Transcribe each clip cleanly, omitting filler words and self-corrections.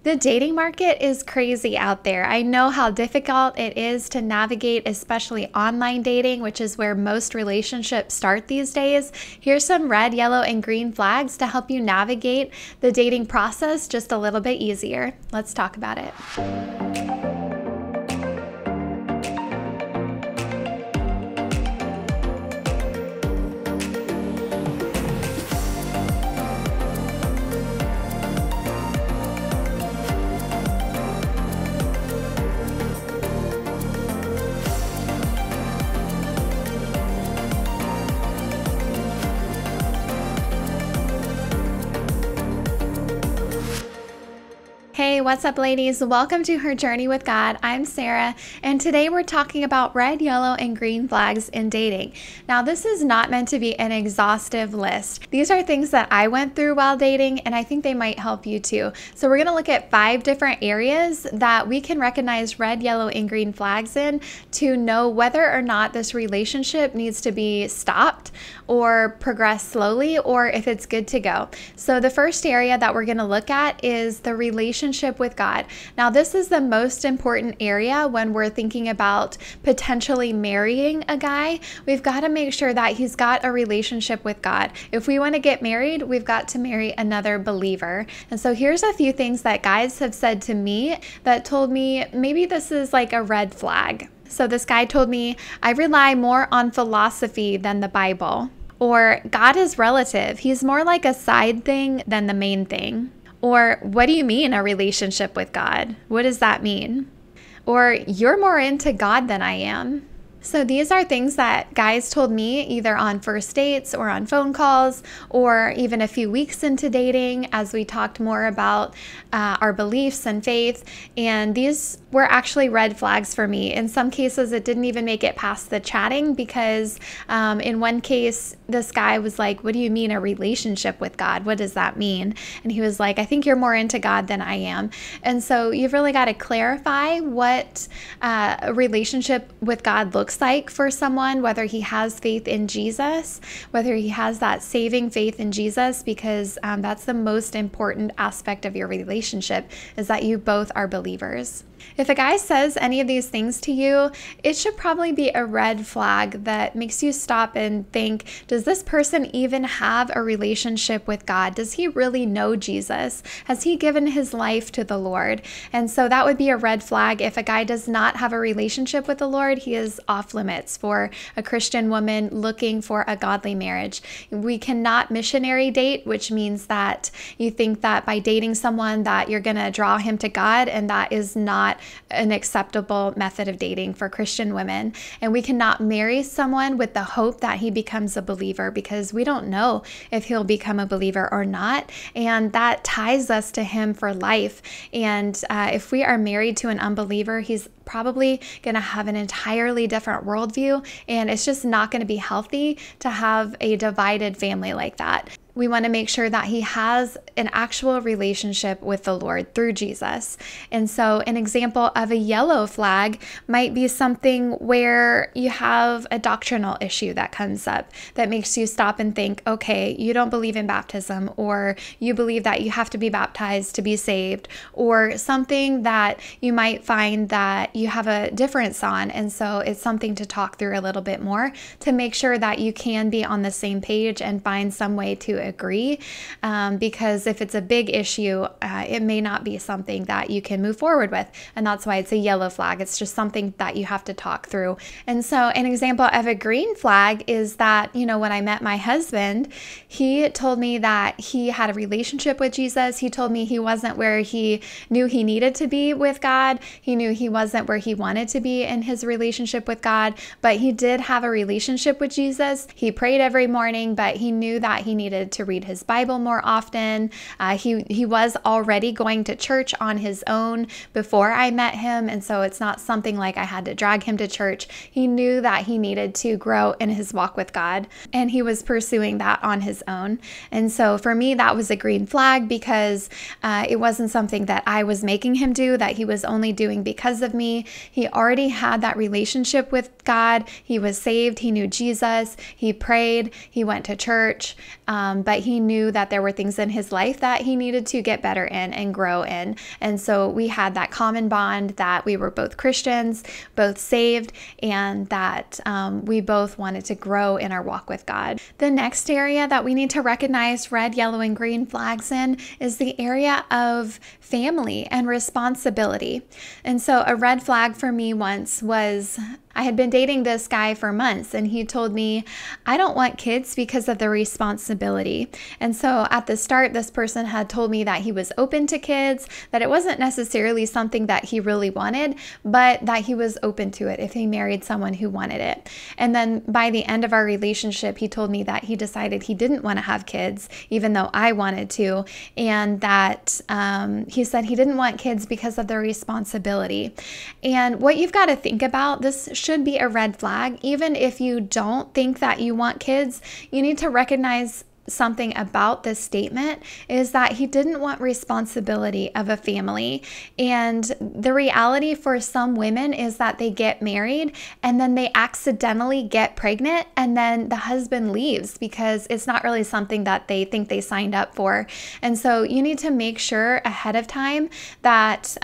The dating market is crazy out there. I know how difficult it is to navigate, especially online dating, which is where most relationships start these days. Here's some red, yellow, and green flags to help you navigate the dating process just a little bit easier. Let's talk about it. Hey, what's up, ladies? Welcome to Her Journey with God. I'm Sarah, and today we're talking about red, yellow, and green flags in dating. Now, this is not meant to be an exhaustive list. These are things that I went through while dating, and I think they might help you too. So we're going to look at 5 different areas that we can recognize red, yellow, and green flags in to know whether or not this relationship needs to be stopped or progress slowly, or if it's good to go. So the first area that we're going to look at is the relationship with God. Now, this is the most important area when we're thinking about potentially marrying a guy. We've got to make sure that he's got a relationship with God. If we want to get married, we've got to marry another believer. And so here's a few things that guys have said to me that told me maybe this is like a red flag. So this guy told me, I rely more on philosophy than the Bible. Or God is relative. He's more like a side thing than the main thing. Or what do you mean a relationship with God? What does that mean? Or you're more into God than I am. So these are things that guys told me either on first dates or on phone calls or even a few weeks into dating as we talked more about our beliefs and faith. And these were actually red flags for me. In some cases, it didn't even make it past the chatting because in one case, this guy was like, what do you mean a relationship with God? What does that mean? And he was like, I think you're more into God than I am. And so you've really got to clarify what a relationship with God looks like for someone, whether he has faith in Jesus, whether he has that saving faith in Jesus, because that's the most important aspect of your relationship, is that you both are believers. If a guy says any of these things to you, it should probably be a red flag that makes you stop and think, does this person even have a relationship with God? Does he really know Jesus? Has he given his life to the Lord? And so that would be a red flag. If a guy does not have a relationship with the Lord, he is off limits for a Christian woman looking for a godly marriage. We cannot missionary date, which means that you think that by dating someone that you're going to draw him to God, and that is not an acceptable method of dating for Christian women. And we cannot marry someone with the hope that he becomes a believer, because we don't know if he'll become a believer or not. And that ties us to him for life. And if we are married to an unbeliever, he's probably going to have an entirely different worldview. And it's just not going to be healthy to have a divided family like that. We want to make sure that he has an actual relationship with the Lord through Jesus. And so an example of a yellow flag might be something where you have a doctrinal issue that comes up that makes you stop and think, okay, you don't believe in baptism, or you believe that you have to be baptized to be saved, or something that you might find that you have a difference on. And so it's something to talk through a little bit more to make sure that you can be on the same page and find some way to agree, because if it's a big issue, it may not be something that you can move forward with, and that's why it's a yellow flag. It's just something that you have to talk through. And so an example of a green flag is that, when I met my husband, he told me that he had a relationship with Jesus. He told me he wasn't where he knew he needed to be with God. He knew he wasn't where he wanted to be in his relationship with God, but he did have a relationship with Jesus. He prayed every morning, but he knew that he needed to read his Bible more often. He was already going to church on his own before I met him, and so it's not something like I had to drag him to church. He knew that he needed to grow in his walk with God, and he was pursuing that on his own. And so for me, that was a green flag, because it wasn't something that I was making him do, that he was only doing because of me. He already had that relationship with God. He was saved. He knew Jesus. He prayed. He went to church. but he knew that there were things in his life that he needed to get better in and grow in. And so we had that common bond that we were both Christians, both saved, and that we both wanted to grow in our walk with God. The next area that we need to recognize red, yellow, and green flags in is the area of family and responsibility. And so a red flag for me once was I had been dating this guy for months, and he told me, I don't want kids because of the responsibility. And so at the start, this person had told me that he was open to kids, that it wasn't necessarily something that he really wanted, but that he was open to it if he married someone who wanted it. And then by the end of our relationship, he told me that he decided he didn't want to have kids, even though I wanted to, and that he said he didn't want kids because of the responsibility. And what you've got to think about, this should be a red flag. Even if you don't think that you want kids, you need to recognize something about this statement is that he didn't want responsibility of a family. And the reality for some women is that they get married and then they accidentally get pregnant, and then the husband leaves because it's not really something that they think they signed up for. And so you need to make sure ahead of time that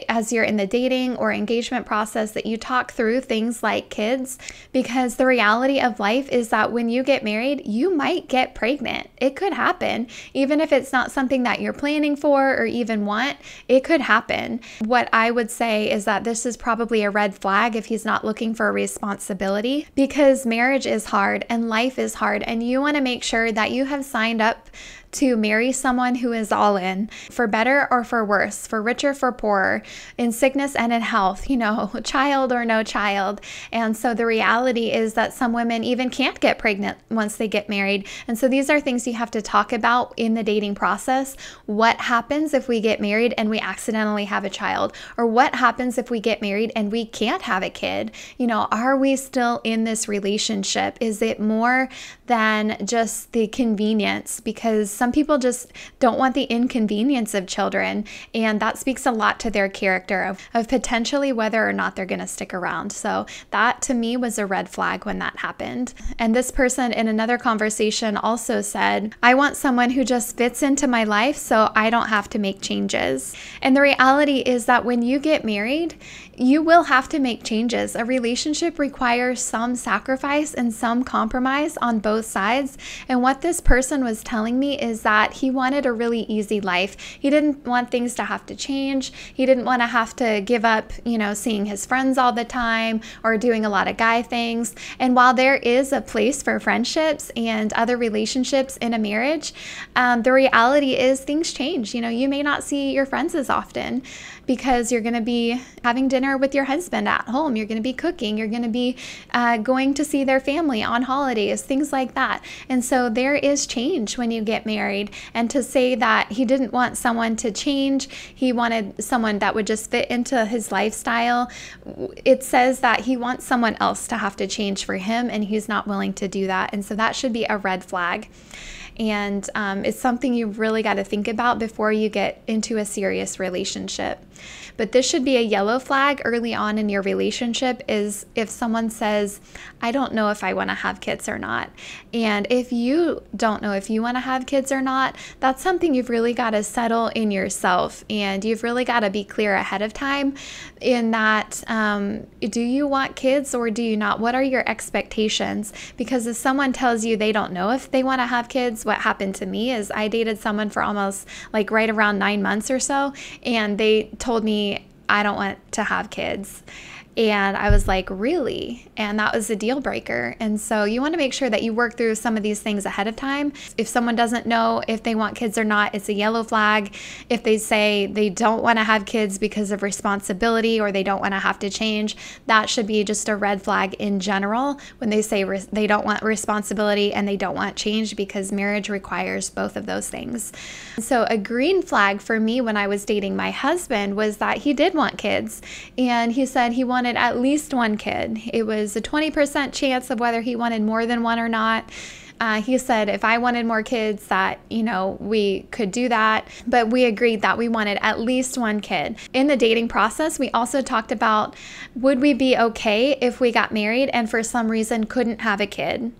as you're in the dating or engagement process that you talk through things like kids, because the reality of life is that when you get married, you might get pregnant. It could happen. Even if it's not something that you're planning for or even want, it could happen. What I would say is that this is probably a red flag if he's not looking for a responsibility, because marriage is hard and life is hard, and you want to make sure that you have signed up to marry someone who is all in, for better or for worse, for richer, for poorer, in sickness and in health, child or no child. And so the reality is that some women even can't get pregnant once they get married. And so these are things you have to talk about in the dating process. What happens if we get married and we accidentally have a child? Or what happens if we get married and we can't have a kid? Are we still in this relationship? Is it more than just the convenience? Because some people just don't want the inconvenience of children, and that speaks a lot to their character of potentially whether or not they're going to stick around. So that to me was a red flag when that happened. And this person in another conversation also said, I want someone who just fits into my life so I don't have to make changes. And the reality is that when you get married, you will have to make changes. A relationship requires some sacrifice and some compromise on both sides. And what this person was telling me is that he wanted a really easy life. He didn't want things to have to change. He didn't want to have to give up, seeing his friends all the time or doing a lot of guy things. And while there is a place for friendships and other relationships in a marriage, the reality is things change. You may not see your friends as often because you're going to be having dinner with your husband at home. You're going to be cooking. You're going to be going to see their family on holidays, things like that. And so there is change when you get married. And to say that he didn't want someone to change, he wanted someone that would just fit into his lifestyle, it says that he wants someone else to have to change for him, and he's not willing to do that. And so that should be a red flag. And it's something you really got to think about before you get into a serious relationship. But this should be a yellow flag early on in your relationship, is if someone says, I don't know if I want to have kids or not. And if you don't know if you want to have kids or not, that's something you've really got to settle in yourself. And you've really got to be clear ahead of time in that, do you want kids or do you not? What are your expectations? Because if someone tells you they don't know if they want to have kids, what happened to me is I dated someone for almost right around 9 months or so, and they told me, I don't want to have kids. And I was like, really? And that was a deal breaker. And so you want to make sure that you work through some of these things ahead of time. If someone doesn't know if they want kids or not, it's a yellow flag. If they say they don't want to have kids because of responsibility or they don't want to have to change, that should be just a red flag in general when they say they don't want responsibility and they don't want change, because marriage requires both of those things. So a green flag for me when I was dating my husband was that he did want kids, and he said he wanted at least one kid. It was a 20% chance of whether he wanted more than one or not. He said if I wanted more kids that, we could do that, but we agreed that we wanted at least one kid. In the dating process, we also talked about, would we be okay if we got married and for some reason couldn't have a kid?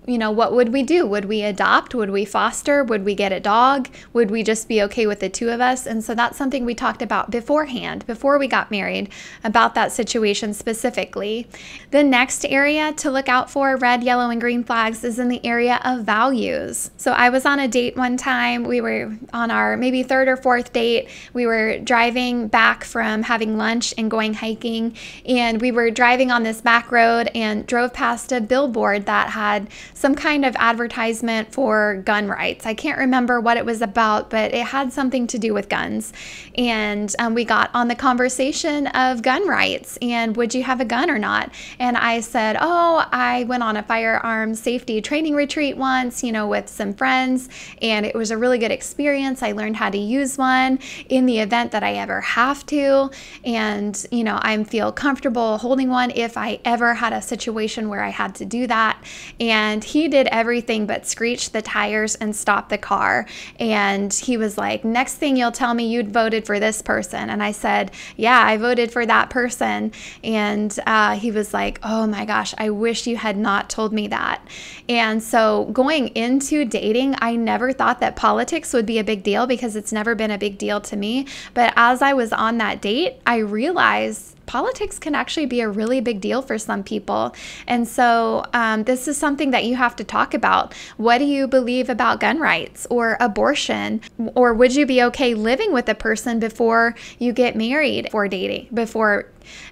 what would we do? Would we adopt? Would we foster? Would we get a dog? Would we just be okay with the two of us? And so that's something we talked about beforehand, before we got married, about that situation specifically. The next area to look out for red, yellow, and green flags is in the area of values. So I was on a date one time. We were on our maybe third or fourth date. We were driving back from having lunch and going hiking, and we were driving on this back road and drove past a billboard that had some kind of advertisement for gun rights. I can't remember what it was about, but it had something to do with guns. And we got on the conversation of gun rights and would you have a gun or not? And I said, oh, I went on a firearms safety training retreat once, with some friends, and it was a really good experience. I learned how to use one in the event that I ever have to. And, I feel comfortable holding one if I ever had a situation where I had to do that. And he did everything but screech the tires and stop the car. And he was like, next thing you'll tell me you'd voted for this person. And I said, yeah, I voted for that person. And he was like, oh my gosh, I wish you had not told me that. And so going into dating, I never thought that politics would be a big deal because it's never been a big deal to me. But as I was on that date, I realized politics can actually be a really big deal for some people. And so this is something that you have to talk about. What do you believe about gun rights or abortion? Or would you be okay living with a person before you get married or dating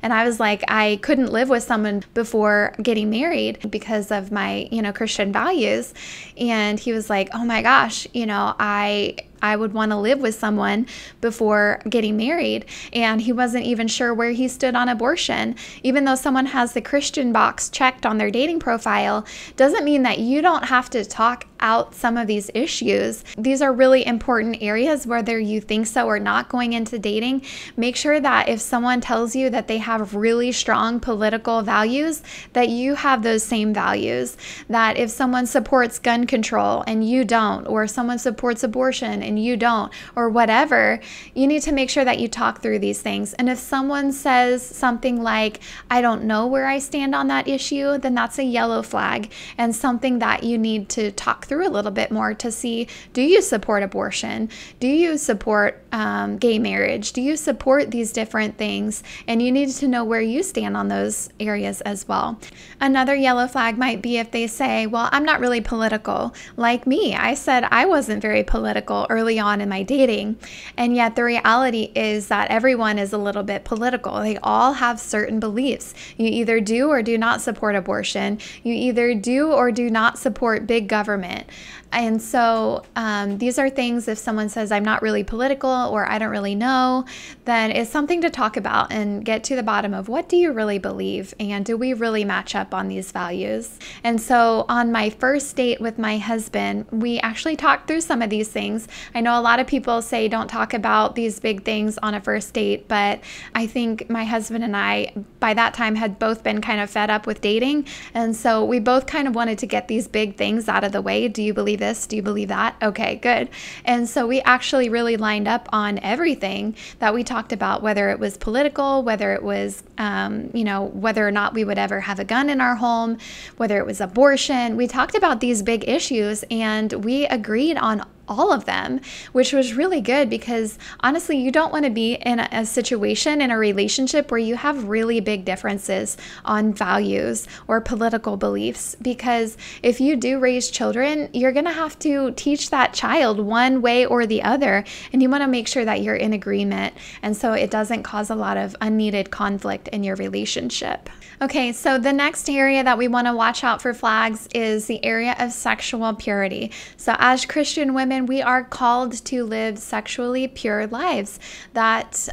And I was like, I couldn't live with someone before getting married because of my, Christian values. And he was like, oh my gosh, I would want to live with someone before getting married. And he wasn't even sure where he stood on abortion. Even though someone has the Christian box checked on their dating profile, doesn't mean that you don't have to talk out some of these issues. These are really important areas, whether you think so or not, going into dating. Make sure that if someone tells you that they have really strong political values, that you have those same values. That if someone supports gun control and you don't, or someone supports abortion and you don't, or whatever, you need to make sure that you talk through these things. And if someone says something like, I don't know where I stand on that issue, then that's a yellow flag and something that you need to talk through a little bit more to see, do you support abortion? Do you support gay marriage? Do you support these different things? And you need to know where you stand on those areas as well. Another yellow flag might be if they say, well, I'm not really political. Like me, I said I wasn't very political early on in my dating. And yet the reality is that everyone is a little bit political. They all have certain beliefs. You either do or do not support abortion. You either do or do not support big government. And so these are things, if someone says, I'm not really political or I don't really know, then it's something to talk about and get to the bottom of, what do you really believe? And do we really match up on these values? And so on my first date with my husband, we actually talked through some of these things. I know a lot of people say don't talk about these big things on a first date, but I think my husband and I, by that time, had both been kind of fed up with dating. And so we both kind of wanted to get these big things out of the way. Do you believe this? Do you believe that? Okay, good. And so we actually really lined up on everything that we talked about, whether it was political, whether it was, whether or not we would ever have a gun in our home, whether it was abortion. We talked about these big issues and we agreed on all of them, which was really good because honestly, you don't want to be in a situation, in a relationship where you have really big differences on values or political beliefs, because if you do raise children, you're going to have to teach that child one way or the other, and you want to make sure that you're in agreement, and so it doesn't cause a lot of unneeded conflict in your relationship. Okay, so the next area that we want to watch out for flags is the area of sexual purity. So as Christian women, we are called to live sexually pure lives that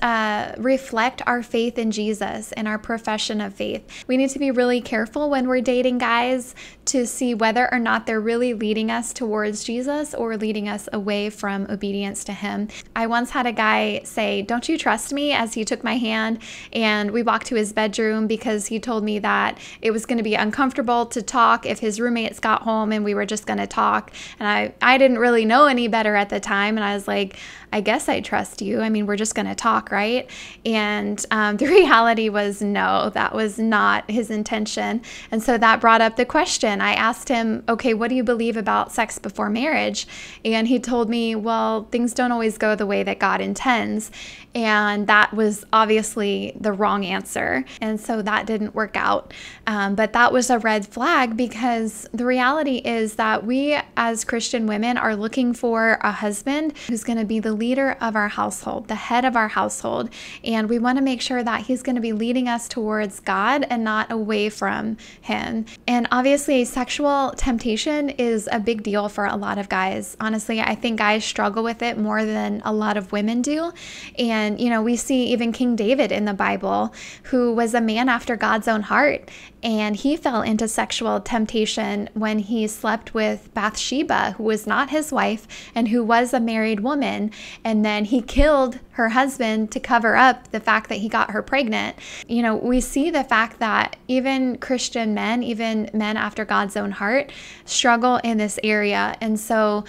reflect our faith in Jesus and our profession of faith. We need to be really careful when we're dating guys to see whether or not they're really leading us towards Jesus or leading us away from obedience to Him. I once had a guy say, "Don't you trust me?" as he took my hand, and we walked to his bedroom because he told me that it was going to be uncomfortable to talk if his roommates got home and we were just going to talk. And I didn't really know any better at the time, and I was like, I guess I trust you. I mean, we're just going to talk, right? And the reality was no, that was not his intention. And so that brought up the question question. I asked him, okay, what do you believe about sex before marriage? And he told me, well, things don't always go the way that God intends. And that was obviously the wrong answer. And so that didn't work out. But that was a red flag, because the reality is that we as Christian women are looking for a husband who's going to be the leader of our household, the head of our household. And we want to make sure that he's going to be leading us towards God and not away from him. And obviously, sexual temptation is a big deal for a lot of guys. Honestly, I think guys struggle with it more than a lot of women do. And, we see even King David in the Bible, who was a man after God's own heart. And he fell into sexual temptation when he slept with Bathsheba, who was not his wife and who was a married woman. And then he killed her husband to cover up the fact that he got her pregnant. We see the fact that even Christian men, even men after God's own heart, struggle in this area. And so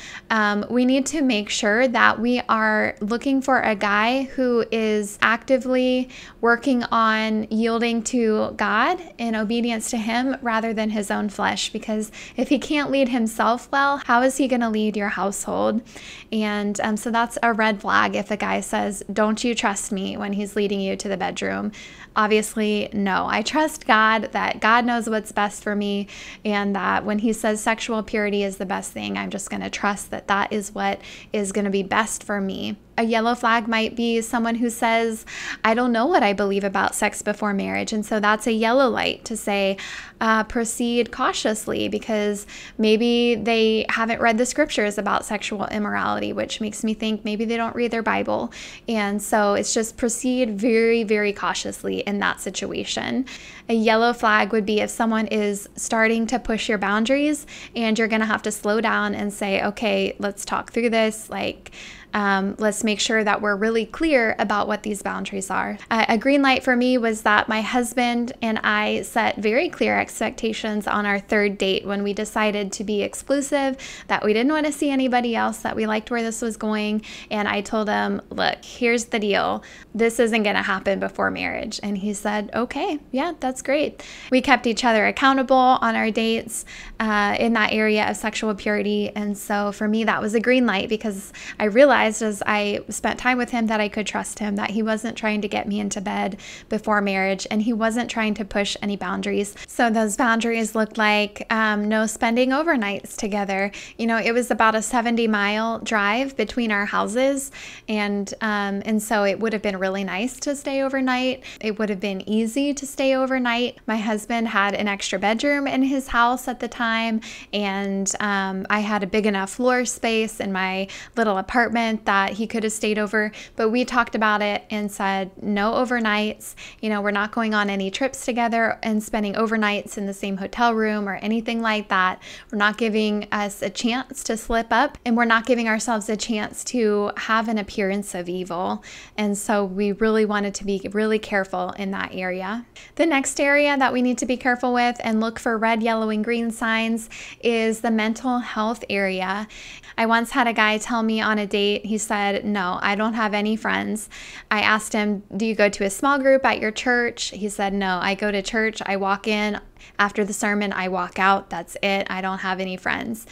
we need to make sure that we are looking for a guy who is actively working on yielding to God in obedience to him rather than his own flesh, because if he can't lead himself well, how is he going to lead your household? And so that's a red flag if a guy says, don't you trust me, when he's leading you to the bedroom. Obviously, no. I trust God, that God knows what's best for me, and that when he says sexual purity is the best thing, I'm just going to trust that that is what is going to be best for me. A yellow flag might be someone who says, I don't know what I believe about sex before marriage. And so that's a yellow light to say, proceed cautiously, because maybe they haven't read the scriptures about sexual immorality, which makes me think maybe they don't read their Bible. And so it's just proceed very, very cautiously in that situation. A yellow flag would be if someone is starting to push your boundaries and you're going to have to slow down and say, okay, let's talk through this. Let's make sure that we're really clear about what these boundaries are. A green light for me was that my husband and I set very clear expectations on our third date when we decided to be exclusive, that we didn't want to see anybody else, that we liked where this was going. And I told him, look, here's the deal. This isn't going to happen before marriage. And he said, okay, yeah, that's great. We kept each other accountable on our dates in that area of sexual purity. And so for me, that was a green light, because I realized as I spent time with him that I could trust him, that he wasn't trying to get me into bed before marriage, and he wasn't trying to push any boundaries. So those boundaries looked like no spending overnights together. It was about a 70-mile drive between our houses, and so it would have been really nice to stay overnight. It would have been easy to stay overnight. My husband had an extra bedroom in his house at the time, and I had a big enough floor space in my little apartment that he could have stayed over. But we talked about it and said, no overnights. We're not going on any trips together and spending overnights in the same hotel room or anything like that. We're not giving us a chance to slip up, and we're not giving ourselves a chance to have an appearance of evil. And so we really wanted to be really careful in that area. The next area that we need to be careful with and look for red, yellow, and green signs is the mental health area. I once had a guy tell me on a date, he said, no, I don't have any friends. I asked him, do you go to a small group at your church? He said, no, I go to church, I walk in. After the sermon, I walk out. That's it. I don't have any friends.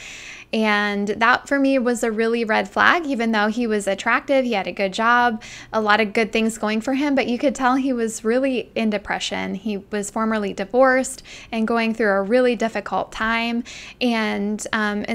And that for me was a really red flag, even though he was attractive, he had a good job, a lot of good things going for him, but you could tell he was really in depression. He was formerly divorced and going through a really difficult time. And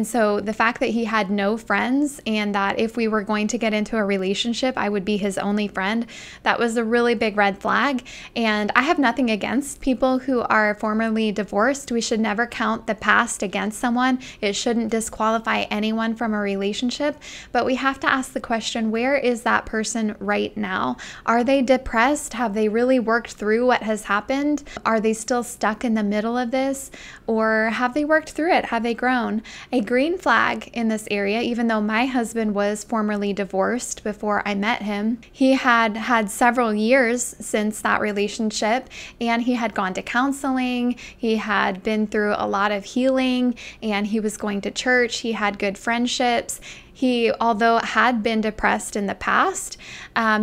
so the fact that he had no friends, and that if we were going to get into a relationship, I would be his only friend, that was a really big red flag. And I have nothing against people who are formerly divorced. We should never count the past against someone. It shouldn't disqualify anyone from a relationship, but we have to ask the question, where is that person right now? Are they depressed? Have they really worked through what has happened? Are they still stuck in the middle of this? Or have they worked through it? Have they grown? A green flag in this area, even though my husband was formerly divorced before I met him, he had had several years since that relationship, and he had gone to counseling. He had been through a lot of healing, and he was going to church. He had good friendships. He, although had been depressed in the past,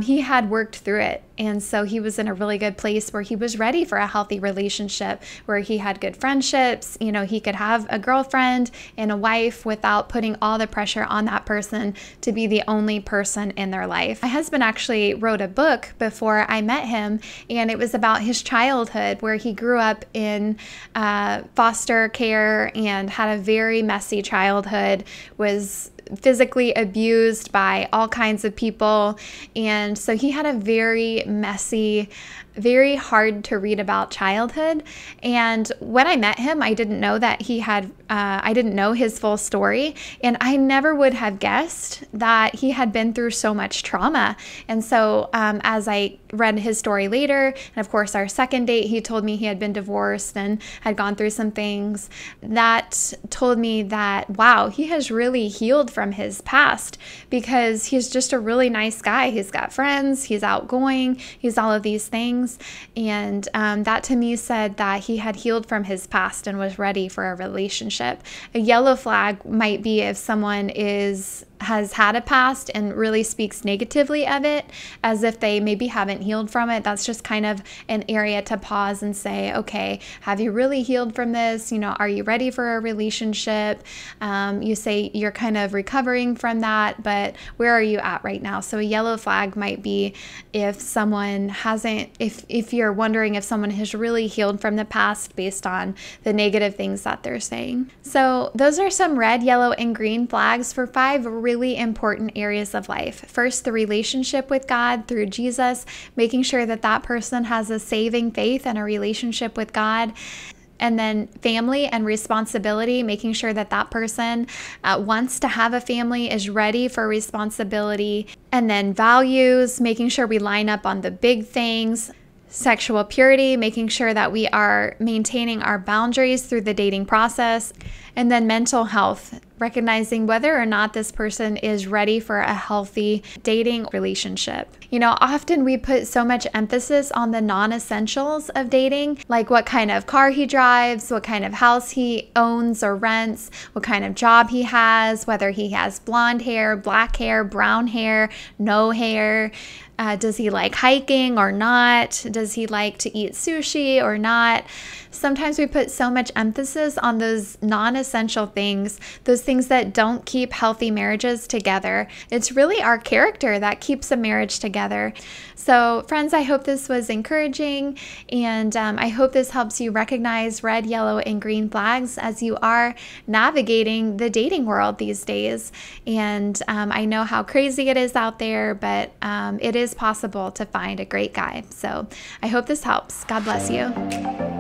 he had worked through it. And so he was in a really good place where he was ready for a healthy relationship, where he had good friendships. You know, he could have a girlfriend and a wife without putting all the pressure on that person to be the only person in their life. My husband actually wrote a book before I met him, and it was about his childhood, where he grew up in foster care and had a very messy childhood, was physically abused by all kinds of people. And so he had a very messy, very hard to read about childhood. And when I met him, I didn't know that he had, I didn't know his full story. And I never would have guessed that he had been through so much trauma. And so as I read his story later, and of course our second date, he told me he had been divorced and had gone through some things that told me that, wow, he has really healed from his past, because he's just a really nice guy. He's got friends, he's outgoing, he's all of these things. And that to me said that he had healed from his past and was ready for a relationship. A yellow flag might be if someone has had a past and really speaks negatively of it, as if they maybe haven't healed from it. That's just kind of an area to pause and say, okay, have you really healed from this? You know, are you ready for a relationship? You say you're kind of recovering from that, but where are you at right now? So a yellow flag might be if someone hasn't, if you're wondering if someone has really healed from the past based on the negative things that they're saying. So those are some red, yellow, and green flags for 5 really important areas of life. First, the relationship with God through Jesus, making sure that that person has a saving faith and a relationship with God. And then family and responsibility, making sure that that person wants to have a family, is ready for responsibility. And then values, making sure we line up on the big things. Sexual purity, making sure that we are maintaining our boundaries through the dating process. And then mental health, recognizing whether or not this person is ready for a healthy dating relationship. You know, often we put so much emphasis on the non-essentials of dating, like what kind of car he drives, what kind of house he owns or rents, what kind of job he has, whether he has blonde hair, black hair, brown hair, no hair. Does he like hiking or not? Does he like to eat sushi or not? Sometimes we put so much emphasis on those non-essential things, those things that don't keep healthy marriages together. It's really our character that keeps a marriage together. So friends, I hope this was encouraging, and I hope this helps you recognize red, yellow, and green flags as you are navigating the dating world these days. And I know how crazy it is out there, but it is possible to find a great guy. So I hope this helps. God bless you.